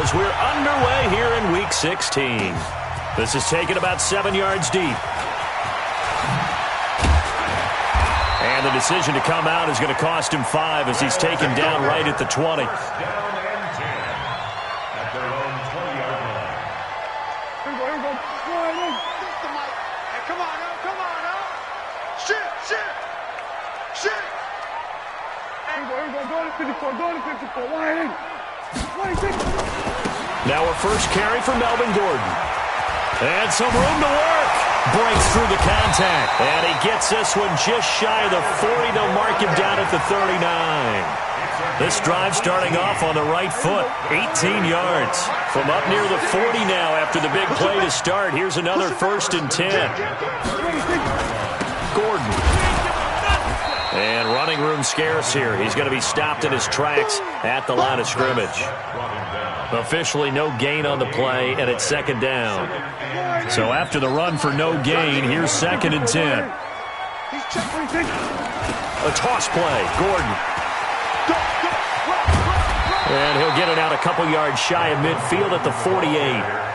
as we're underway here in Week 16. This is taken about 7 yards deep. And the decision to come out is going to cost him 5 as he's taken down right at the 20. Now a first carry for Melvin Gordon. And some room to work. Breaks through the contact. And he gets this one just shy of the 40. They'll mark him down at the 39. This drive starting off on the right foot. 18 yards. From up near the 40 now after the big play to start. Here's another 1st and 10. Gordon. And running room scarce here. He's going to be stopped in his tracks at the line of scrimmage. Officially no gain on the play, and it's 2nd down. So after the run for no gain, here's 2nd and 10. A toss play. Gordon. And he'll get it out a couple yards shy of midfield at the 48.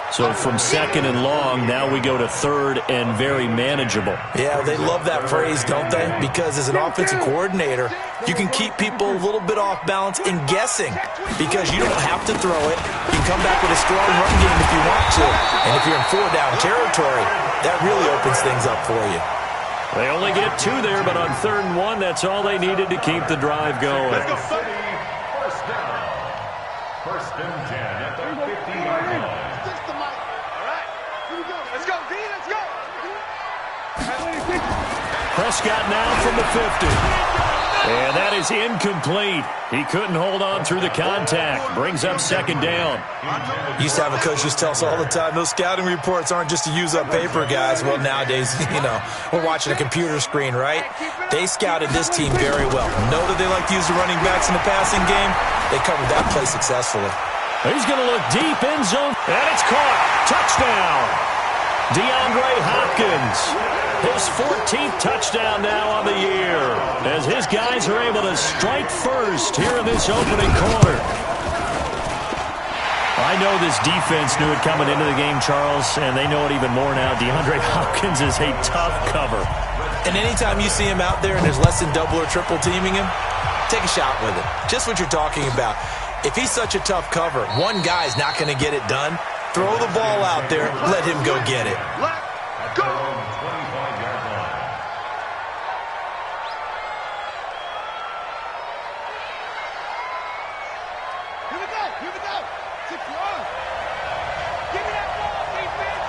So from 2nd and long, now we go to 3rd and very manageable. Yeah, they love that phrase, don't they? Because as an offensive coordinator, you can keep people a little bit off balance and guessing because you don't have to throw it. You can come back with a strong run game if you want to. And if you're in 4-down territory, that really opens things up for you. They only get 2 there, but on 3rd and 1, that's all they needed to keep the drive going. First and 10 at the 15-yard line. Prescott now from the 50. And that is incomplete. He couldn't hold on through the contact. Brings up 2nd down. Used to have a coach used to tell us all the time, those scouting reports aren't just to use up paper, guys. Well, nowadays, we're watching a computer screen, right? They scouted this team very well. Know that they like to use the running backs in the passing game? They covered that play successfully. He's going to look deep end zone. And it's caught. Touchdown. DeAndre Hopkins. His 14th touchdown now on the year as his guys are able to strike first here in this opening quarter. I know this defense knew it coming into the game, Charles, and they know it even more now. DeAndre Hopkins is a tough cover. And anytime you see him out there and there's less than double or triple teaming him, take a shot with him. Just what you're talking about. If he's such a tough cover, one guy's not going to get it done. Throw the ball out there. Let him go get it. Let's go. 25-yard line. Here we go. 6 yards. Give me that ball, defense.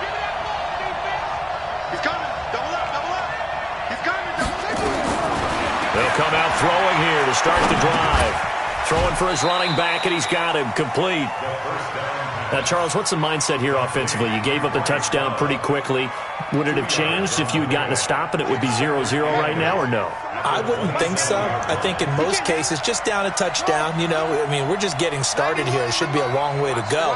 Give me that ball, defense. He's coming. Double up. He's coming. They'll come out throwing here to start the drive. Throwing for his running back, and he's got him complete. Now, Charles, what's the mindset here offensively? You gave up the touchdown pretty quickly. Would it have changed if you had gotten a stop and it would be 0-0 right now, or no? I wouldn't think so. I think in most cases, just down a touchdown, we're just getting started here. It should be a long way to go.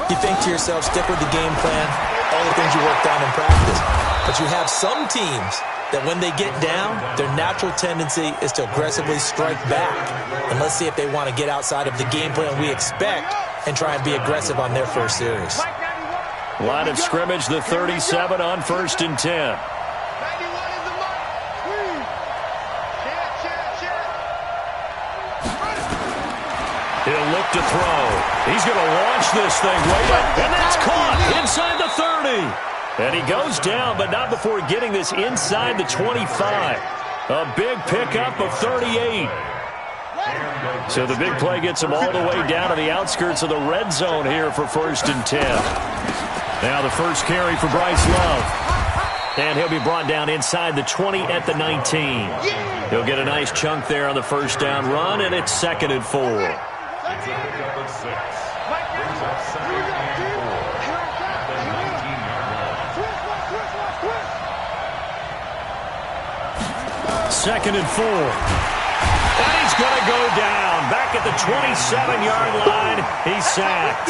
You think to yourself, stick with the game plan, all the things you worked on in practice. But you have some teams that when they get down, their natural tendency is to aggressively strike back. And let's see if they want to get outside of the game plan we expect and try and be aggressive on their first series. Line of scrimmage, the 37 on 1st and 10. He'll look to throw. He's going to launch this thing way up, and that's caught inside the 30. And he goes down, but not before getting this inside the 25. A big pickup of 38. So the big play gets him all the way down to the outskirts of the red zone here for 1st and 10. Now the first carry for Bryce Love. And he'll be brought down inside the 20 at the 19. He'll get a nice chunk there on the first down run, and it's 2nd and 4. Second and 4. And he's going to go down. Back at the 27-yard line. He's sacked.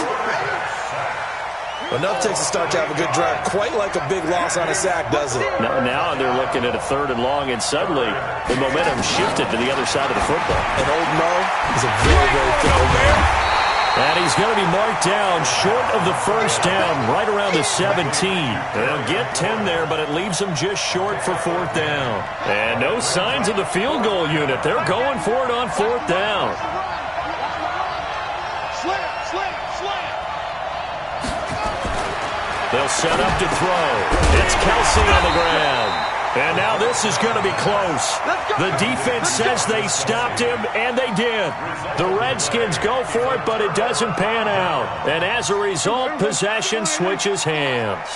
Well, enough takes a start to have a good drive. Quite like a big loss on a sack, does it? Now they're looking at a 3rd and long, and suddenly the momentum shifted to the other side of the football. And old Mo is a very, very fickle man. And he's going to be marked down short of the 1st down, right around the 17. They'll get 10 there, but it leaves them just short for 4th down. And no signs of the field goal unit. They're going for it on 4th down. They'll set up to throw. It's Kelsey on the ground. And now this is going to be close. The defense says they stopped him, and they did. The Redskins go for it, but it doesn't pan out. And as a result, possession switches hands.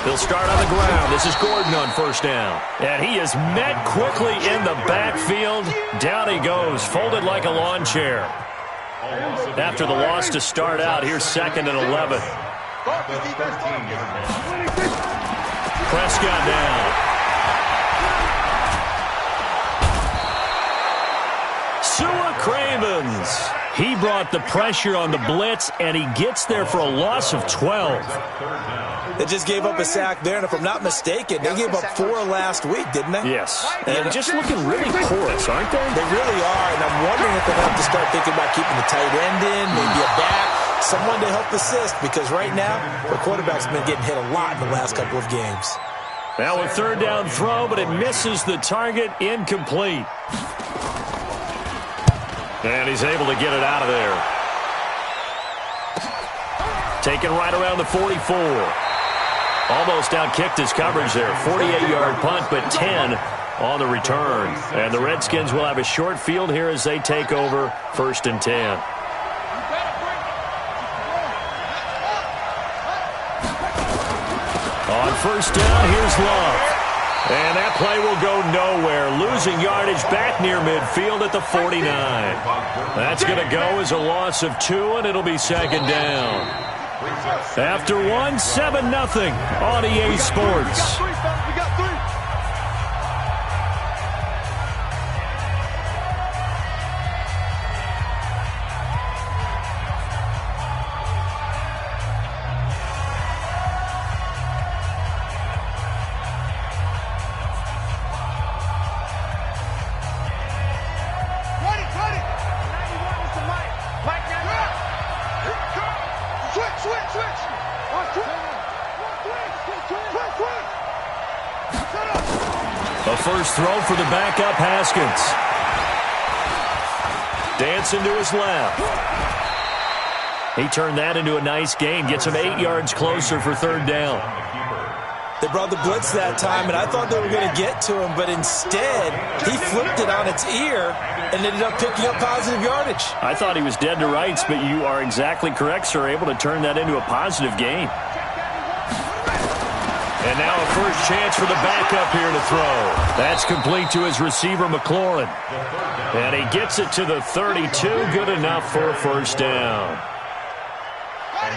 They'll start on the ground. This is Gordon on 1st down. And he is met quickly in the backfield. Down he goes, folded like a lawn chair. After the loss to start out, here's 2nd and 11. Prescott down. Sua Cravens. He brought the pressure on the blitz, and he gets there for a loss of 12. They just gave up a sack there, and if I'm not mistaken, they gave up 4 last week, didn't they? Yes. And just looking really porous, aren't they? They really are, and I'm wondering if they'll have to start thinking about keeping the tight end in, maybe a back, someone to help assist, because right now, the quarterback's been getting hit a lot in the last couple of games. Now a 3rd down throw, but it misses the target, incomplete. And he's able to get it out of there. Taken right around the 44. Almost outkicked his coverage there. 48-yard punt, but 10 on the return. And the Redskins will have a short field here as they take over 1st and 10. On 1st down, here's Love. And that play will go nowhere. Losing yardage back near midfield at the 49. That's going to go as a loss of 2, and it'll be 2nd down. After 1, 7-0 on EA Sports. A first throw for the backup, Haskins. Dancing to his left. He turned that into a nice gain. Gets him 8 yards closer for 3rd down. They brought the blitz that time, and I thought they were going to get to him, but instead, he flipped it on its ear and ended up picking up positive yardage. I thought he was dead to rights, but you are exactly correct, sir. Able to turn that into a positive gain. And now a first chance for the backup here to throw. That's complete to his receiver, McLaurin. And he gets it to the 32. Good enough for a 1st down.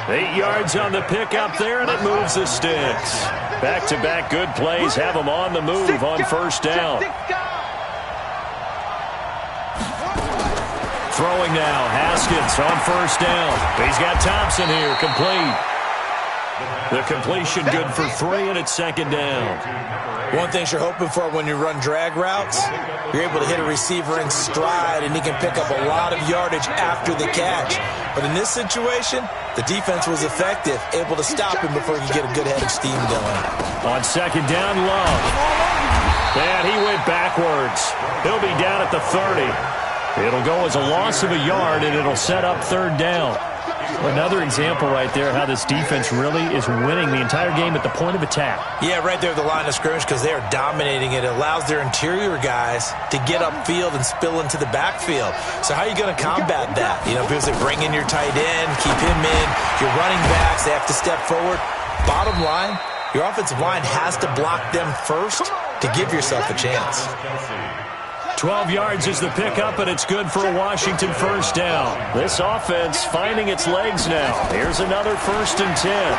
8 yards on the pickup there, and it moves the sticks. Back-to-back good plays have him on the move on 1st down. Throwing now, Haskins on 1st down. He's got Thompson here, complete. The completion good for 3, and it's 2nd down. One thing you're hoping for when you run drag routes, you're able to hit a receiver in stride, and he can pick up a lot of yardage after the catch. But in this situation, the defense was effective, able to stop him before he could get a good head of steam going. On 2nd down, Love. And he went backwards. He'll be down at the 30. It'll go as a loss of a yard, and it'll set up 3rd down. Another example right there how this defense really is winning the entire game at the point of attack. Yeah, right there at the line of scrimmage because they are dominating it. It allows their interior guys to get upfield and spill into the backfield. So how are you going to combat that? You know, people say bring in your tight end, keep him in. Your running backs, they have to step forward. Bottom line, your offensive line has to block them first to give yourself a chance. 12 yards is the pickup, and it's good for a Washington 1st down. This offense finding its legs now. Here's another 1st and 10.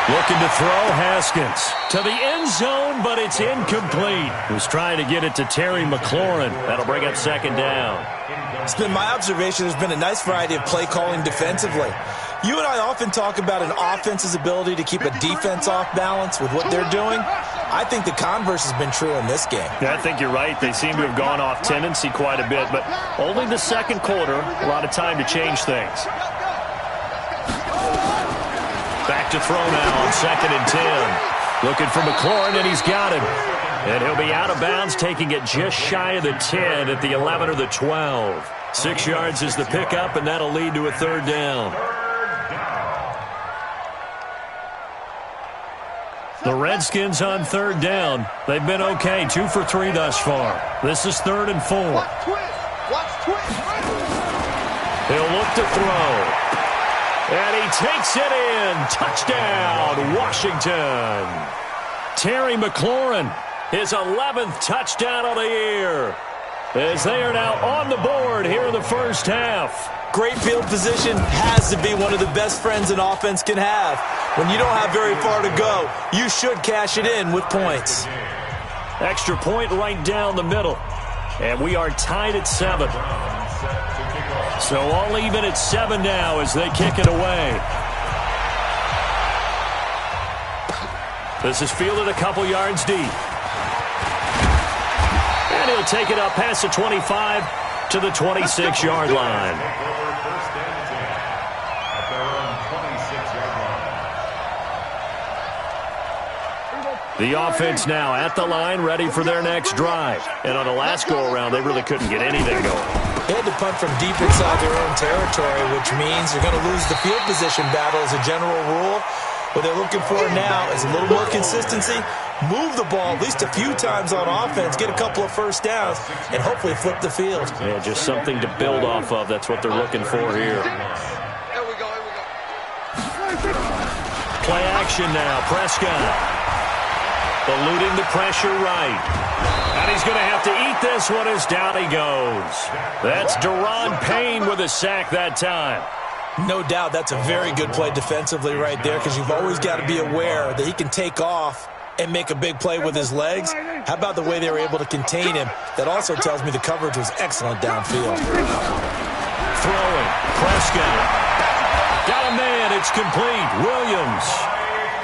Looking to throw Haskins to the end zone, but it's incomplete. He was trying to get it to Terry McLaurin. That'll bring up second down. It's been my observation there's been a nice variety of play calling defensively. You and I often talk about an offense's ability to keep a defense off balance with what they're doing. I think the converse has been true in this game. Yeah, I think you're right. They seem to have gone off tendency quite a bit, but only the second quarter, a lot of time to change things. Back to throw now on 2nd and 10. Looking for McLaurin, and he's got him. And he'll be out of bounds, taking it just shy of the 10 at the 11 or the 12. 6 yards is the pickup, and that'll lead to a third down. The Redskins on third down. They've been okay, 2 for 3 thus far. This is 3rd and 4. He'll look to throw. And he takes it in. Touchdown, Washington. Terry McLaurin, his 11th touchdown of the year, as they are now on the board here in the first half. Great field position has to be one of the best friends an offense can have. When you don't have very far to go, you should cash it in with points. Extra point right down the middle. And we are tied at 7. So all even at 7 now as they kick it away. This is fielded a couple yards deep. And he'll take it up past the 25 to the 26-yard line. The offense now at the line, ready for their next drive. And on the last go-around, they really couldn't get anything going. They had to punt from deep inside their own territory, which means they're going to lose the field position battle as a general rule. What they're looking for now is a little more consistency, move the ball at least a few times on offense, get a couple of first downs, and hopefully flip the field. Yeah, just something to build off of. That's what they're looking for here. Here we go. Play action now. Prescott eluding the pressure right. And he's going to have to eat this one as down he goes. That's Daron Payne with a sack that time. No doubt that's a very good play defensively right there, because you've always got to be aware that he can take off and make a big play with his legs. How about the way they were able to contain him? That also tells me the coverage was excellent downfield. Throwing. Prescott. Got a man. It's complete. Williams.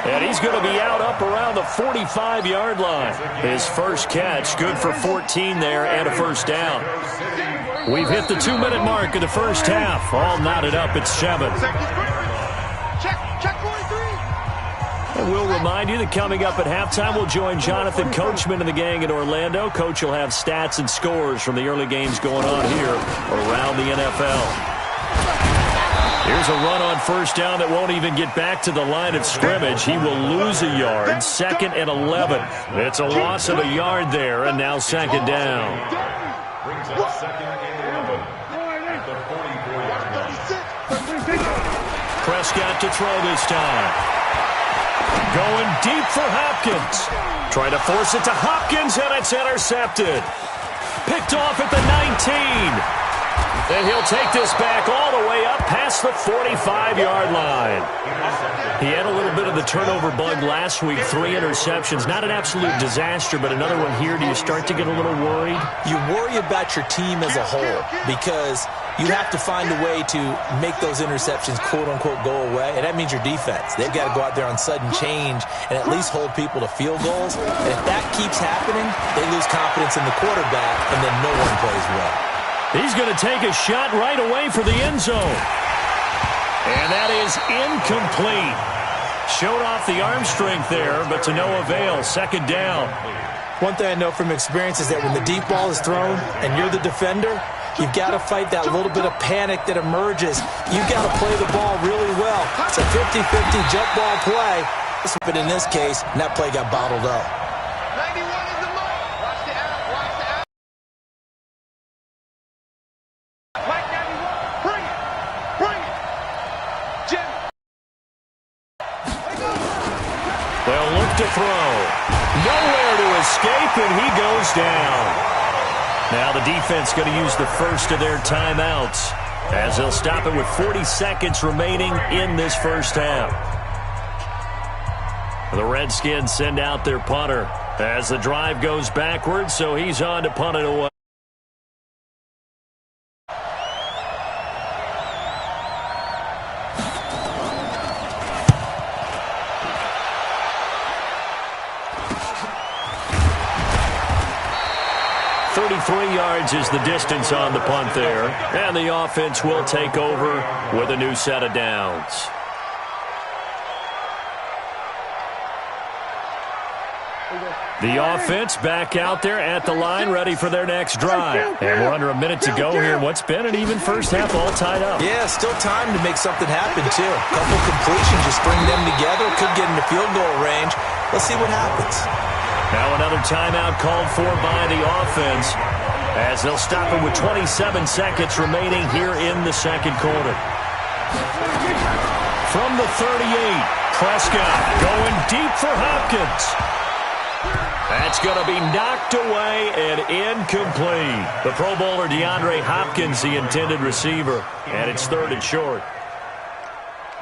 And he's going to be out up around the 45-yard line. His first catch, good for 14 there and a first down. We've hit the 2-minute mark of the first half. All knotted up at 7. Check 43. And we'll remind you that coming up at halftime, we'll join Jonathan Coachman and the gang in Orlando. Coach will have stats and scores from the early games going on here around the NFL. Here's a run on first down that won't even get back to the line of scrimmage. He will lose a yard. 2nd and 11. It's a loss of a yard there, and now 2nd down. Brings up 2nd and 11 at the 44-yard line. Prescott to throw this time. Going deep for Hopkins. Trying to force it to Hopkins, and it's intercepted. Picked off at the 19. And he'll take this back all the way up past the 45-yard line. He had a little bit of the turnover bug last week, 3 interceptions. Not an absolute disaster, but another one here. Do you start to get a little worried? You worry about your team as a whole, because you have to find a way to make those interceptions, quote-unquote, go away, and that means your defense. They've got to go out there on sudden change and at least hold people to field goals. And if that keeps happening, they lose confidence in the quarterback, and then no one plays well. He's going to take a shot right away for the end zone. And that is incomplete. Showed off the arm strength there, but to no avail. 2nd down. One thing I know from experience is that when the deep ball is thrown and you're the defender, you've got to fight that little bit of panic that emerges. You've got to play the ball really well. It's a 50-50 jump ball play. But in this case, that play got bottled up. 91 is the mark. Watch the out. Watch the out. Mike 91. Bring it. Bring it. Jim. They'll look to throw. Nowhere to escape, and he goes down. Now the defense going to use the first of their timeouts as they'll stop it with 40 seconds remaining in this first half. The Redskins send out their punter as the drive goes backwards, so he's on to punt it away. Yards is the distance on the punt there, and the offense will take over with a new set of downs. The offense back out there at the line, ready for their next drive. And we're under a minute to go here. What's been an even first half, all tied up. Yeah, still time to make something happen, too. A couple completions, just string them together. Could get into field goal range. Let's see what happens. Now another timeout called for by the offense, as they'll stop it with 27 seconds remaining here in the second quarter. From the 38, Prescott going deep for Hopkins. That's going to be knocked away and incomplete. The Pro Bowler DeAndre Hopkins, the intended receiver, and it's 3rd and short.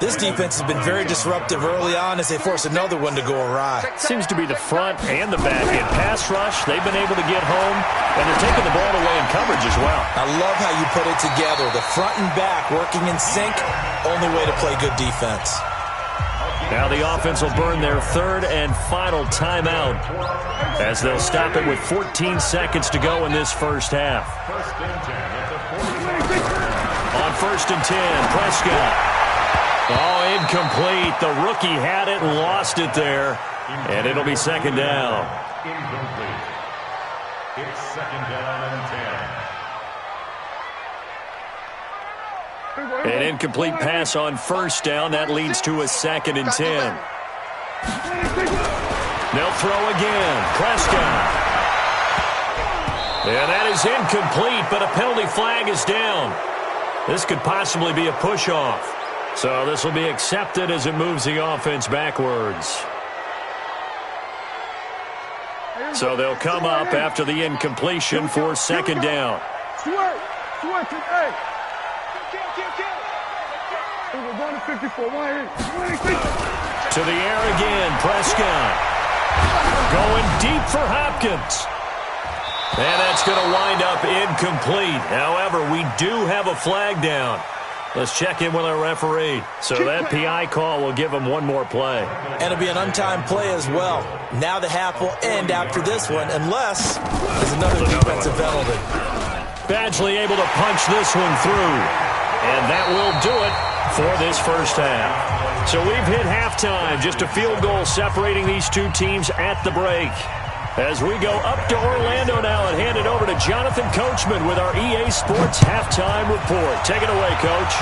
This defense has been very disruptive early on as they force another one to go awry. Seems to be the front and the back end. Pass rush, they've been able to get home, and they're taking the ball away in coverage as well. I love how you put it together. The front and back working in sync, only way to play good defense. Now the offense will burn their 3rd and final timeout as they'll stop it with 14 seconds to go in this first half. On 1st and 10, Prescott. Oh, incomplete. The rookie had it and lost it there. And it'll be 2nd down. Incomplete. It's 2nd down and 10. An incomplete pass on 1st down. That leads to a 2nd and 10. They'll throw again. Prescott. Yeah, that is incomplete, but a penalty flag is down. This could possibly be a push-off. So this will be accepted as it moves the offense backwards. So they'll come up after the incompletion for 2nd down. To the air again, Prescott. Going deep for Hopkins. And that's going to wind up incomplete. However, we do have a flag down. Let's check in with our referee. So that PI call will give him one more play. And it'll be an untimed play as well. Now the half will end after this one, unless there's another defensive penalty. Badgley able to punch this one through. And that will do it for this first half. So we've hit halftime. Just a field goal separating these two teams at the break. As we go up to Orlando now and hand it over to Jonathan Coachman with our EA Sports Halftime Report. Take it away, Coach.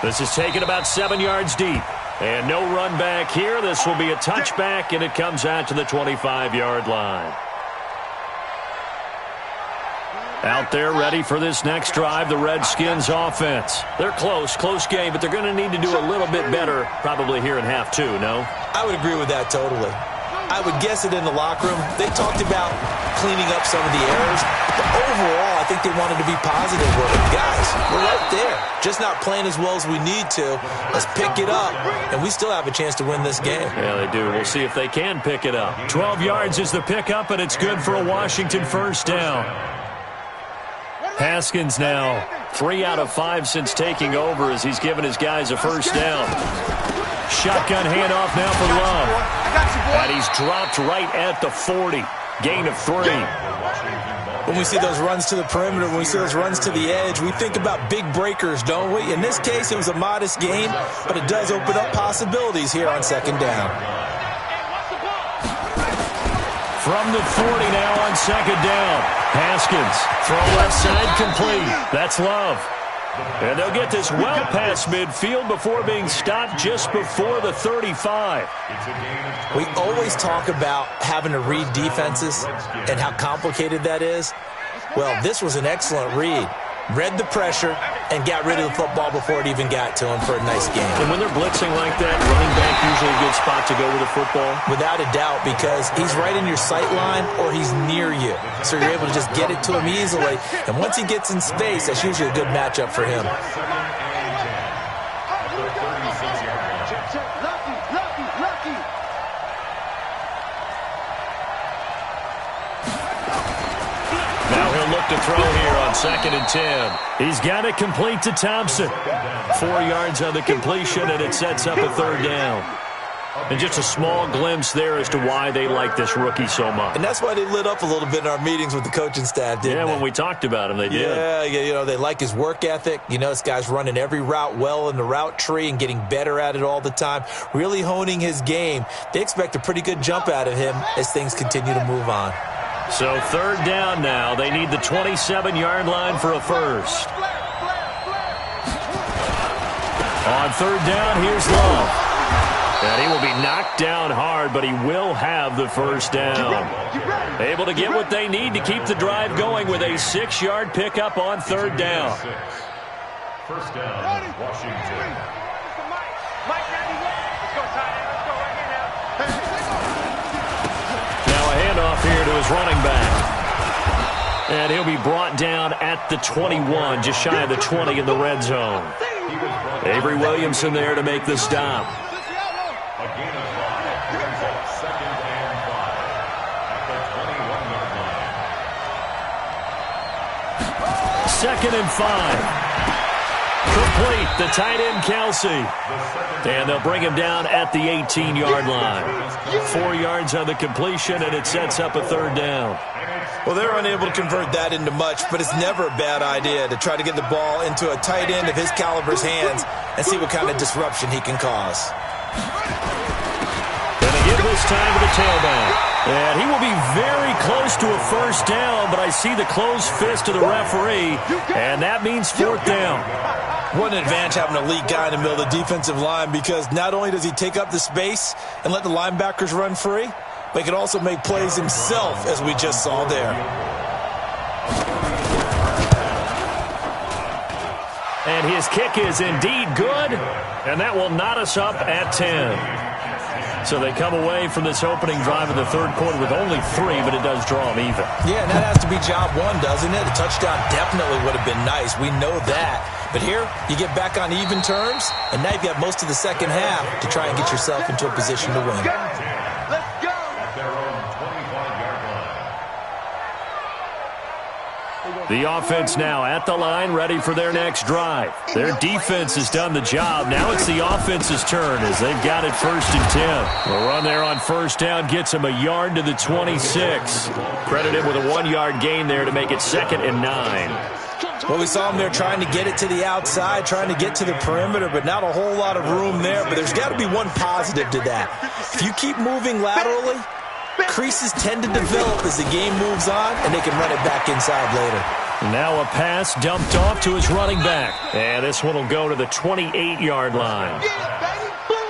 This is taken about 7 yards deep. And no run back here. This will be a touchback, and it comes out to the 25-yard line. Out there ready for this next drive, the Redskins offense. They're close game, but they're going to need to do a little bit better probably here in half 2, no? I would agree with that totally. I would guess it in the locker room. They talked about cleaning up some of the errors. But overall, I think they wanted to be positive with it. Guys, we're right there. Just not playing as well as we need to. Let's pick it up, and we still have a chance to win this game. Yeah, they do. We'll see if they can pick it up. 12 yards is the pickup, and it's good for a Washington first down. Haskins now 3 out of 5 since taking over as he's given his guys a first down. Shotgun handoff now for Love. And he's dropped right at the 40. Gain of 3. When we see those runs to the perimeter, when we see those runs to the edge, we think about big breakers, don't we? In this case, it was a modest gain, but it does open up possibilities here on 2nd down. From the 40 now on 2nd down. Haskins, throw left side complete. That's Love. And they'll get this well past midfield before being stopped just before the 35. We always talk about having to read defenses and how complicated that is. Well, this was an excellent read. Read the pressure and got rid of the football before it even got to him for a nice game. And when they're blitzing like that, running back usually a good spot to go with the football? Without a doubt, because he's right in your sight line or he's near you. So you're able to just get it to him easily. And once he gets in space, that's usually a good matchup for him. Now he'll look to throw here on 2nd and 10. He's got it complete to Thompson. 4 yards on the completion, and it sets up a 3rd down. And just a small glimpse there as to why they like this rookie so much. And that's why they lit up a little bit in our meetings with the coaching staff, didn't they? Yeah, when we talked about him, they did. Yeah, you know, they like his work ethic. You know, this guy's running every route well in the route tree and getting better at it all the time, really honing his game. They expect a pretty good jump out of him as things continue to move on. So 3rd down now. They need the 27-yard line for a first. On 3rd down, here's Love. And he will be knocked down hard, but he will have the first down. Able to get what they need to keep the drive going with a 6-yard pickup on 3rd down. First down, Washington. Now a handoff here to his running back. And he'll be brought down at the 21, just shy of the 20 in the red zone. Avery Williamson there to make the stop. A gain of 5 brings up 2nd and 5 at the 21-yard line. 2nd and 5. Complete, the tight end Kelsey. And they'll bring him down at the 18-yard line. 4 yards on the completion, and it sets up a 3rd down. Well, they're unable to convert that into much, but it's never a bad idea to try to get the ball into a tight end of his caliber's hands and see what kind of disruption he can cause. Going to give this time to the tailback. And he will be very close to a first down, but I see the closed fist of the referee, and that means 4th down. What an advantage having a elite guy in the middle of the defensive line, because not only does he take up the space and let the linebackers run free, but he can also make plays himself, as we just saw there. And his kick is indeed good, and that will knot us up at 10. So they come away from this opening drive of the 3rd quarter with only 3, but it does draw them even. Yeah, and that has to be job 1, doesn't it? A touchdown definitely would have been nice. We know that. But here, you get back on even terms, and now you've got most of the second half to try and get yourself into a position to win. Let's go. At their own 25-yard line. The offense now at the line, ready for their next drive. Their defense has done the job. Now it's the offense's turn as they've got it 1st and 10. The run there on 1st down gets him a yard to the 26. Credit him with a 1-yard gain there to make it 2nd and 9. Well, we saw him there trying to get it to the outside, trying to get to the perimeter, but not a whole lot of room there. But there's got to be one positive to that. If you keep moving laterally, creases tend to develop as the game moves on, and they can run it back inside later. Now a pass dumped off to his running back. And this one will go to the 28-yard line.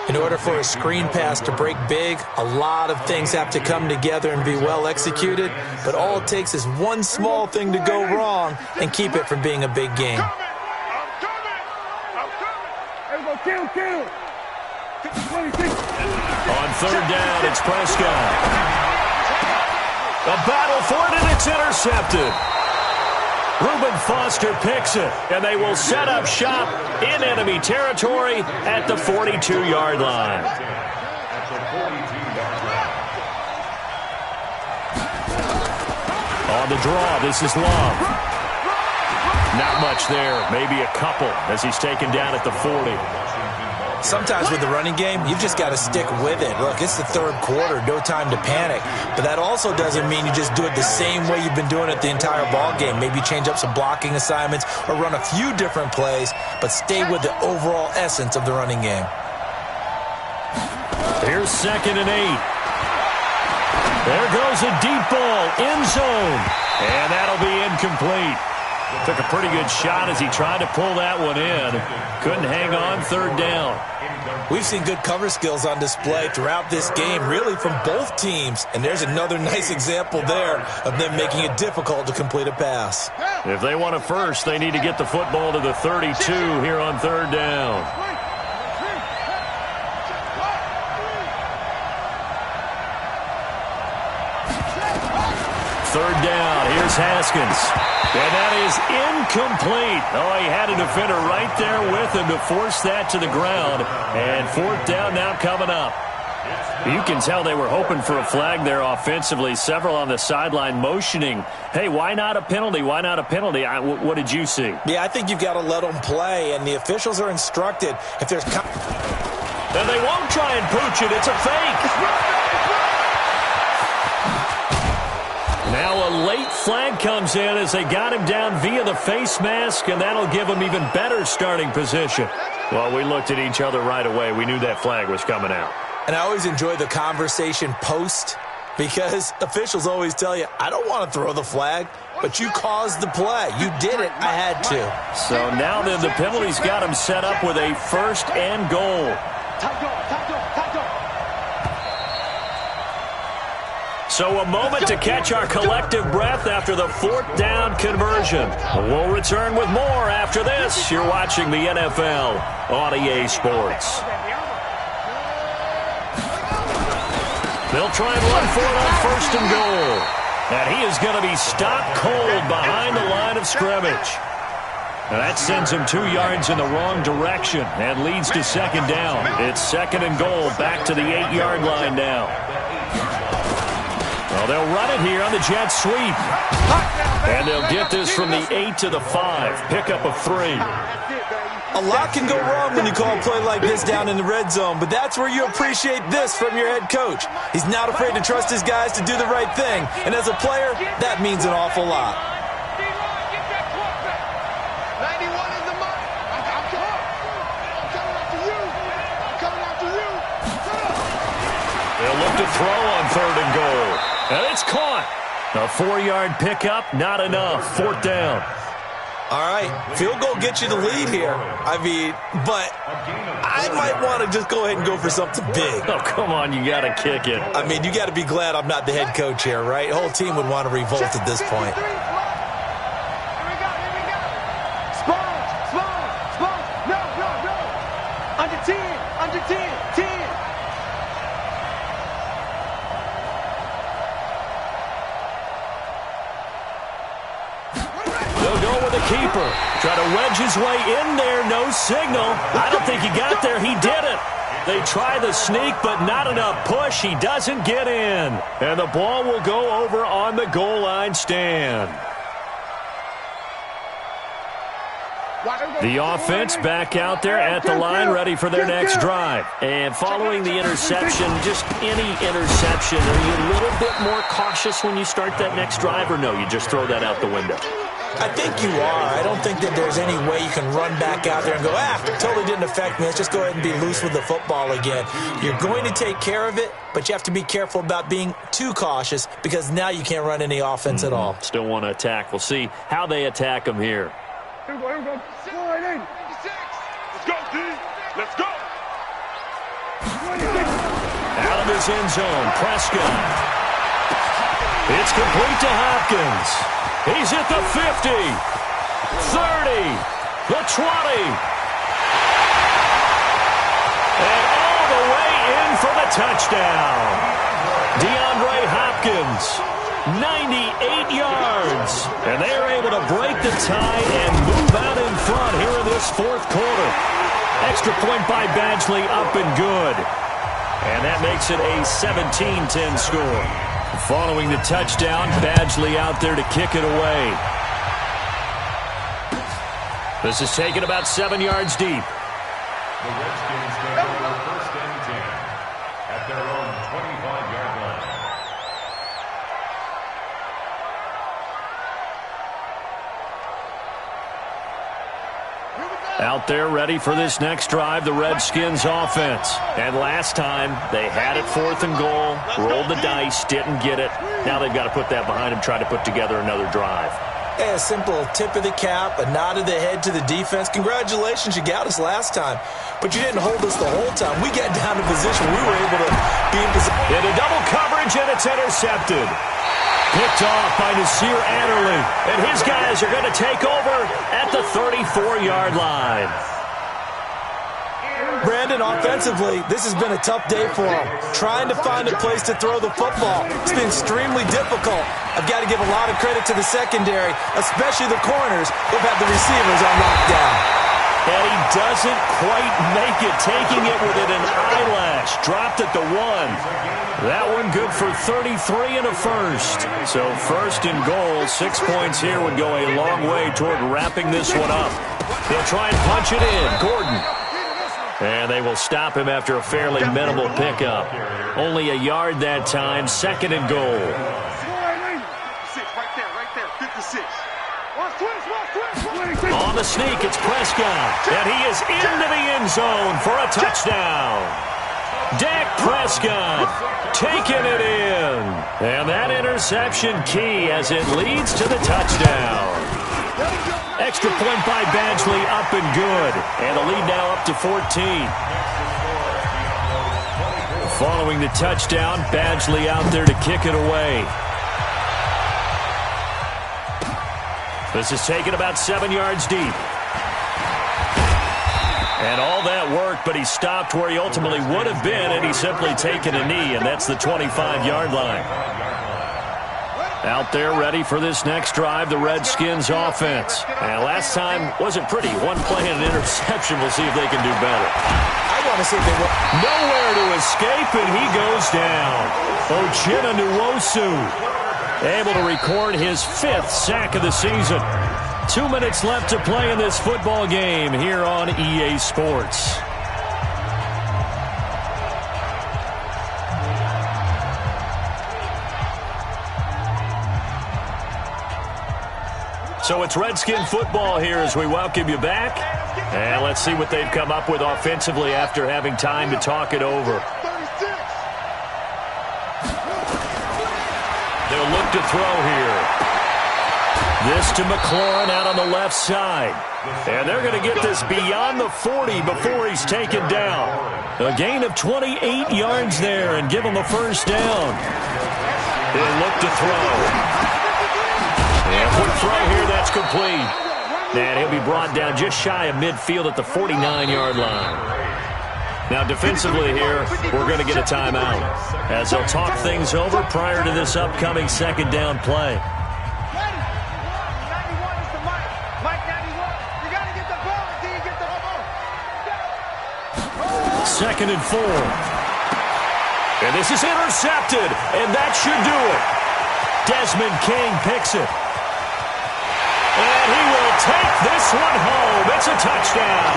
In order for a screen pass to break big, a lot of things have to come together and be well executed. But all it takes is one small thing to go wrong and keep it from being a big game. I'm coming. Kill. On 3rd down, it's Prescott. A battle for it, and it's intercepted. Reuben Foster picks it, and they will set up shop in enemy territory at the 42-yard line. On the draw, this is Love. Not much there, maybe a couple as he's taken down at the 40. Sometimes with the running game, you've just got to stick with it. Look, it's the 3rd quarter, no time to panic. But that also doesn't mean you just do it the same way you've been doing it the entire ball game. Maybe change up some blocking assignments or run a few different plays, but stay with the overall essence of the running game. Here's 2nd and 8. There goes a deep ball, end zone, and that'll be incomplete. Took a pretty good shot as he tried to pull that one in. Couldn't hang on, 3rd down. We've seen good cover skills on display throughout this game, really from both teams. And there's another nice example there of them making it difficult to complete a pass. If they want a first, they need to get the football to the 32 here on 3rd down. Third down, here's Haskins. And that is incomplete. Oh, he had a defender right there with him to force that to the ground. And 4th down now coming up. You can tell they were hoping for a flag there offensively. Several on the sideline motioning, hey, why not a penalty? Why not a penalty? What did you see? Yeah, I think you've got to let them play, and the officials are instructed. If there's... And they won't try and pooch it. It's a fake. Now a late flag comes in as they got him down via the face mask, and that'll give him even better starting position. Well, we looked at each other right away. We knew that flag was coming out. And I always enjoy the conversation post, because officials always tell you, I don't want to throw the flag, but you caused the play. You did it. I had to. So now then the penalty's got him set up with a first and goal. So a moment to catch our collective breath after the fourth down conversion. We'll return with more after this. You're watching the NFL on EA Sports. They'll try and run for it on first and goal. And he is going to be stopped cold behind the line of scrimmage. Now that sends him 2 yards in the wrong direction and leads to second down. It's second and goal, back to the 8-yard line now. Well, they'll run it here on the jet sweep. And they'll get this from the 8 to the 5. Pickup of 3. A lot can go wrong when you call a play like this down in the red zone, but that's where you appreciate this from your head coach. He's not afraid to trust his guys to do the right thing, and as a player, that means an awful lot. 91 is the mark. I'm coming after you. I'm coming after you. They'll look to throw on third and goal. And it's caught. A 4-yard pickup, not enough. Fourth down. All right, field goal gets you the lead here. I mean, but I might want to just go ahead and go for something big. Oh, come on, you got to kick it. I mean, you got to be glad I'm not the head coach here, right? The whole team would want to revolt at this point. Here we go. Sponge. No. Under 10. Keeper try to wedge his way in there. No signal. I don't think he got there. He didn't. They try the sneak, but not enough push. He doesn't get in. And the ball will go over on the goal line stand. The offense back out there at the line, ready for their next drive. And following the interception, just any interception, are you a little bit more cautious when you start that next drive, or no, you just throw that out the window? I think you are. I don't think that there's any way you can run back out there and go, totally didn't affect me. Let's just go ahead and be loose with the football again. You're going to take care of it, but you have to be careful about being too cautious because now you can't run any offense at all. Still want to attack. We'll see how they attack them here. Here we go. Slide in. 56. Let's go, D. Let's go. Out of his end zone, Prescott. It's complete to Hopkins. He's at the 50, 30, the 20. And all the way in for the touchdown. DeAndre Hopkins, 98 yards. And they are able to break the tie and move out in front here in this fourth quarter. Extra point by Badgley, up and good. And that makes it a 17-10 score. Following the touchdown, Badgley out there to kick it away. This is taken about 7 yards deep. The Redskins go for first and 10 at their own 25-yard line. Out there ready for this next drive, the Redskins offense. And last time, they had it fourth and goal, rolled the dice, didn't get it. Now they've got to put that behind them, try to put together another drive. Hey, a simple tip of the cap, a nod of the head to the defense. Congratulations, you got us last time. But you didn't hold us the whole time. We got down to position. We were able to be in position. Into double coverage, and it's intercepted. Picked off by Nasir Adderley. And his guys are going to take over at the 34-yard line. Brandon, offensively, this has been a tough day for him. Trying to find a place to throw the football. It's been extremely difficult. I've got to give a lot of credit to the secondary, especially the corners who've had the receivers on lockdown. And he doesn't quite make it, taking it within an eyelash. Dropped at the 1. That one good for 33 and a first. So first and goal, 6 points here would go a long way toward wrapping this one up. They'll try and punch it in. Gordon. And they will stop him after a fairly minimal pickup. Only a yard that time, second and goal. Right there, 56. On the sneak, it's Prescott. And he is into the end zone for a touchdown. Dak Prescott taking it in. And that interception key as it leads to the touchdown. Extra point by Badgley, up and good. And the lead now up to 14. Following the touchdown, Badgley out there to kick it away. This is taken about 7 yards deep. And all that work, but he stopped where he ultimately would have been, and he's simply taken a knee, and that's the 25-yard line. Out there ready for this next drive, the Redskins offense. And last time wasn't pretty. One play and an interception. We'll see if they can do better. I want to see if they will. Nowhere to escape, and he goes down. Ochena Nwosu able to record his 5th sack of the season. 2 minutes left to play in this football game here on EA Sports. So it's Redskin football here as we welcome you back. And let's see what they've come up with offensively after having time to talk it over. They'll look to throw here. This to McLaurin out on the left side. And they're going to get this beyond the 40 before he's taken down. A gain of 28 yards there and give him a first down. They'll look to throw. And quick throw here, that's complete. And he'll be brought down just shy of midfield at the 49-yard line. Now defensively here, we're going to get a timeout as they'll talk things over prior to this upcoming second down play. Second and 4. And this is intercepted, and that should do it. Desmond King picks it. And he will take this one home. It's a touchdown.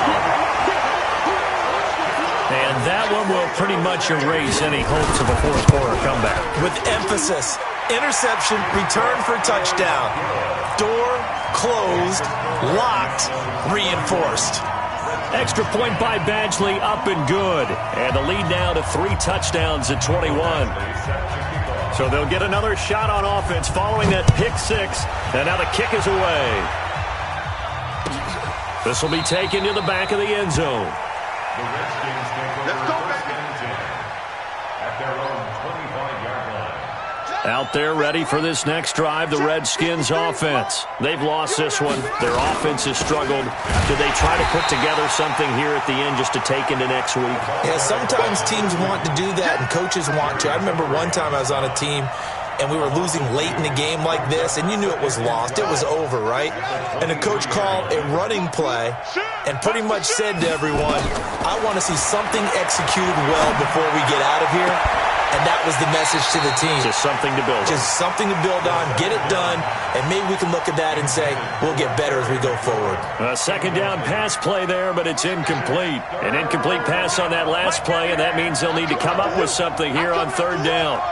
And that one will pretty much erase any hopes of a fourth quarter comeback. With emphasis, interception, return for touchdown. Door closed, locked, reinforced. Extra point by Badgley, up and good. And the lead now to 3 touchdowns at 21. So they'll get another shot on offense following that pick 6. And now the kick is away. This will be taken to the back of the end zone. The Redskins take over first and 10 at their own 25-yard line. Out there ready for this next drive, the Redskins offense. They've lost this one. Their offense has struggled. Do they try to put together something here at the end just to take into next week? Yeah, sometimes teams want to do that and coaches want to. I remember one time I was on a team and we were losing late in the game like this, and you knew it was lost. It was over, right? And the coach called a running play and pretty much said to everyone, I want to see something executed well before we get out of here. And that was the message to the team. Just something to build on. Just something to build on, get it done, and maybe we can look at that and say, we'll get better as we go forward. A second down pass play there, but it's incomplete. An incomplete pass on that last play, and that means they'll need to come up with something here on third down.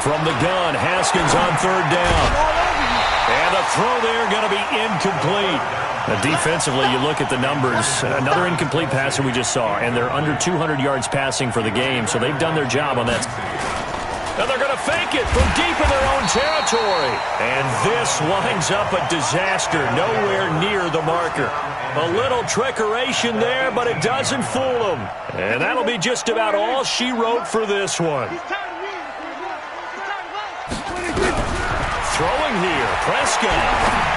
From the gun, Haskins on third down. And the throw there going to be incomplete. Defensively, you look at the numbers. Another incomplete pass that we just saw, and they're under 200 yards passing for the game, so they've done their job on that. Now they're going to fake it from deep in their own territory. And this winds up a disaster, nowhere near the marker. A little trickeration there, but it doesn't fool them. And that'll be just about all she wrote for this one. Throwing here, Prescott.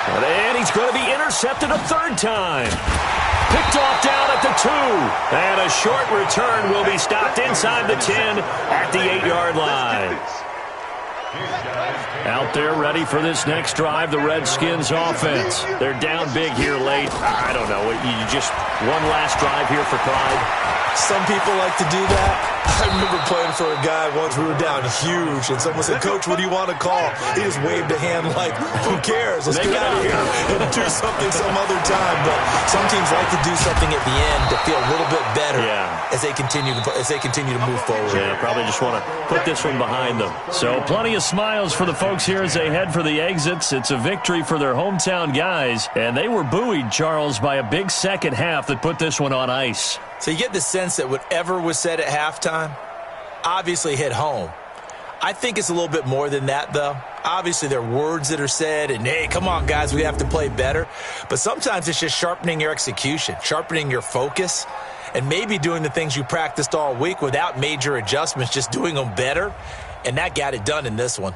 And he's going to be intercepted a third time. Picked off down at the 2. And a short return will be stopped inside the 10 at the 8-yard line. Out there ready for this next drive, the Redskins offense. They're down big here late. I don't know. You just one last drive here for pride. Some people like to do that. I remember playing for a guy once. We were down huge, and someone said, "Coach, what do you want to call?" He just waved a hand like, "Who cares? Let's get out of here and do something some other time." But some teams like to do something at the end to feel a little bit better as they continue to move forward. Yeah, probably just want to put this one behind them. So plenty of smiles for the folks here as they head for the exits. It's a victory for their hometown guys, and they were buoyed, Charles, by a big second half that put this one on ice. So you get the sense that whatever was said at halftime obviously hit home. I think it's a little bit more than that, though. Obviously, there are words that are said, and, hey, come on, guys, we have to play better. But sometimes it's just sharpening your execution, sharpening your focus, and maybe doing the things you practiced all week without major adjustments, just doing them better. And that got it done in this one.